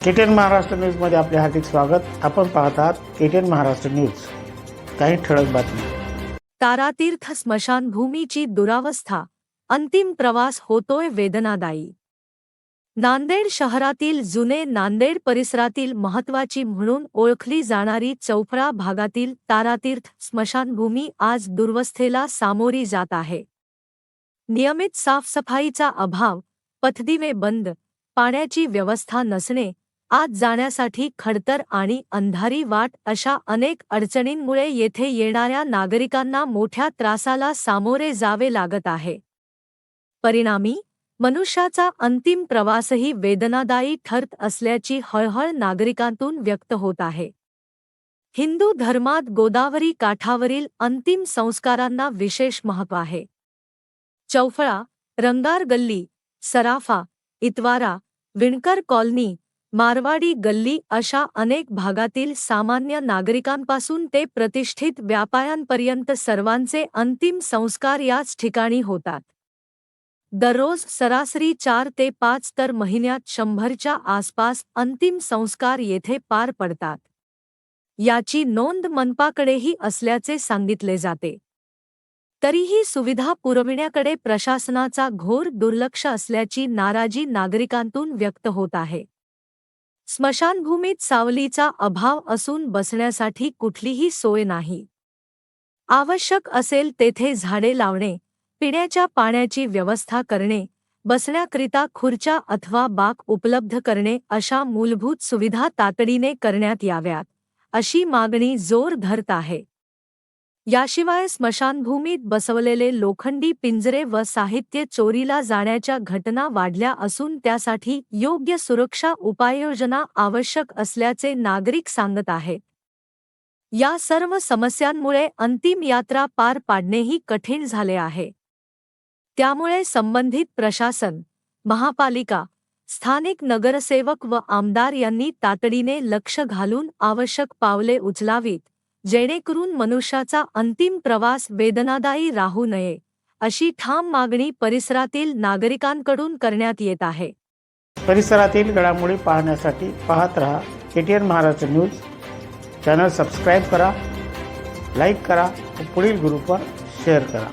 KTN Maharashtra news मध्ये आपले हार्दिक स्वागत। आपण पाहत आहात केटीएन महाराष्ट्र न्यूज। काही ठळक बातमी। तारातीर्थ स्मशानभूमीची दुरावस्था, अंतिम प्रवास होतोय वेदनादायी। नांदेड शहरातील जुने नांदेड परिसरातील महत्त्वाची म्हणून ओळखली जाणारी चौफळा भागातील तारातीर्थ स्मशानभूमी आज दुर्वस्थेला सामोरी जात आहे। नियमित साफसफाईचा अभाव, पथदिवे बंद, पाण्याची व्यवस्था नसणे, आत जाण्यासाठी खडतर आणि अंधारी वाट अशा अनेक अडचणींमुळे येथे येणाऱ्या नागरिकांना मोठ्या त्रासाला सामोरे जावे लागत आहे। परिणामी मनुष्याचा अंतिम प्रवासही वेदनादायी ठरत असल्याची हळहळ नागरिकांतून व्यक्त होत आहे। हिंदू धर्मात गोदावरी काठावरील अंतिम संस्कारांना विशेष महत्त्व आहे। चौफळा, रंगार गल्ली, सराफा, इतवारा, विणकर कॉलनी, मारवाडी गल्ली अशा अनेक भागातील सामान्य नागरिकांपासून ते प्रतिष्ठित व्यापाऱ्यांपर्यंत सर्वांचे अंतिम संस्कार याच ठिकाणी होतात। दररोज सरासरी 4 ते 5 तर महिन्यात 100च्या आसपास अंतिम संस्कार येथे पार पडतात। याची नोंद मनपाकडेही असल्याचे सांगितले जाते। तरीही सुविधा पुरविण्याकडे प्रशासनाचा घोर दुर्लक्ष असल्याची नाराजी नागरिकांतून व्यक्त होत आहे। स्मशानभूमीत सावलीचा अभाव असून बसण्यासाठी कुठलीही सोय नाही। आवश्यक असेल तेथे झाडे लावणे, पिण्याच्या पाण्याची व्यवस्था करणे, बसण्याकरिता खुर्च्या अथवा बाक उपलब्ध करणे अशा मूलभूत सुविधा तातडीने करण्यात याव्यात, अशी मागणी जोर धरत आहे। याशिवाय स्मशानभूमीत बसवलेले लोखंडी पिंजरे व साहित्य चोरीला जाण्याच्या घटना वाढल्या असून त्यासाठी योग्य सुरक्षा उपाययोजना आवश्यक असल्याचे नागरिक सांगत आहेत। या सर्व समस्यांमुळे अंतिम यात्रा पार पाडणेही कठीण झाले आहे। त्यामुळे संबंधित प्रशासन, महापालिका, स्थानिक नगरसेवक व आमदार यांनी तातडीने लक्ष घालून आवश्यक पावले उचलावीत, जेणेकरून मनुष्याचा अंतिम प्रवास वेदनादायी राहू नये, अशी ठाम मागणी परिसरातील नागरिकांकडून करण्यात येत आहे। परिसरातील घडामोडी पाहण्यासाठी पाहत रहा KTN Maharashtra news. Channel subscribe करा, लाईक करा व पुढील ग्रुपवर शेअर करा।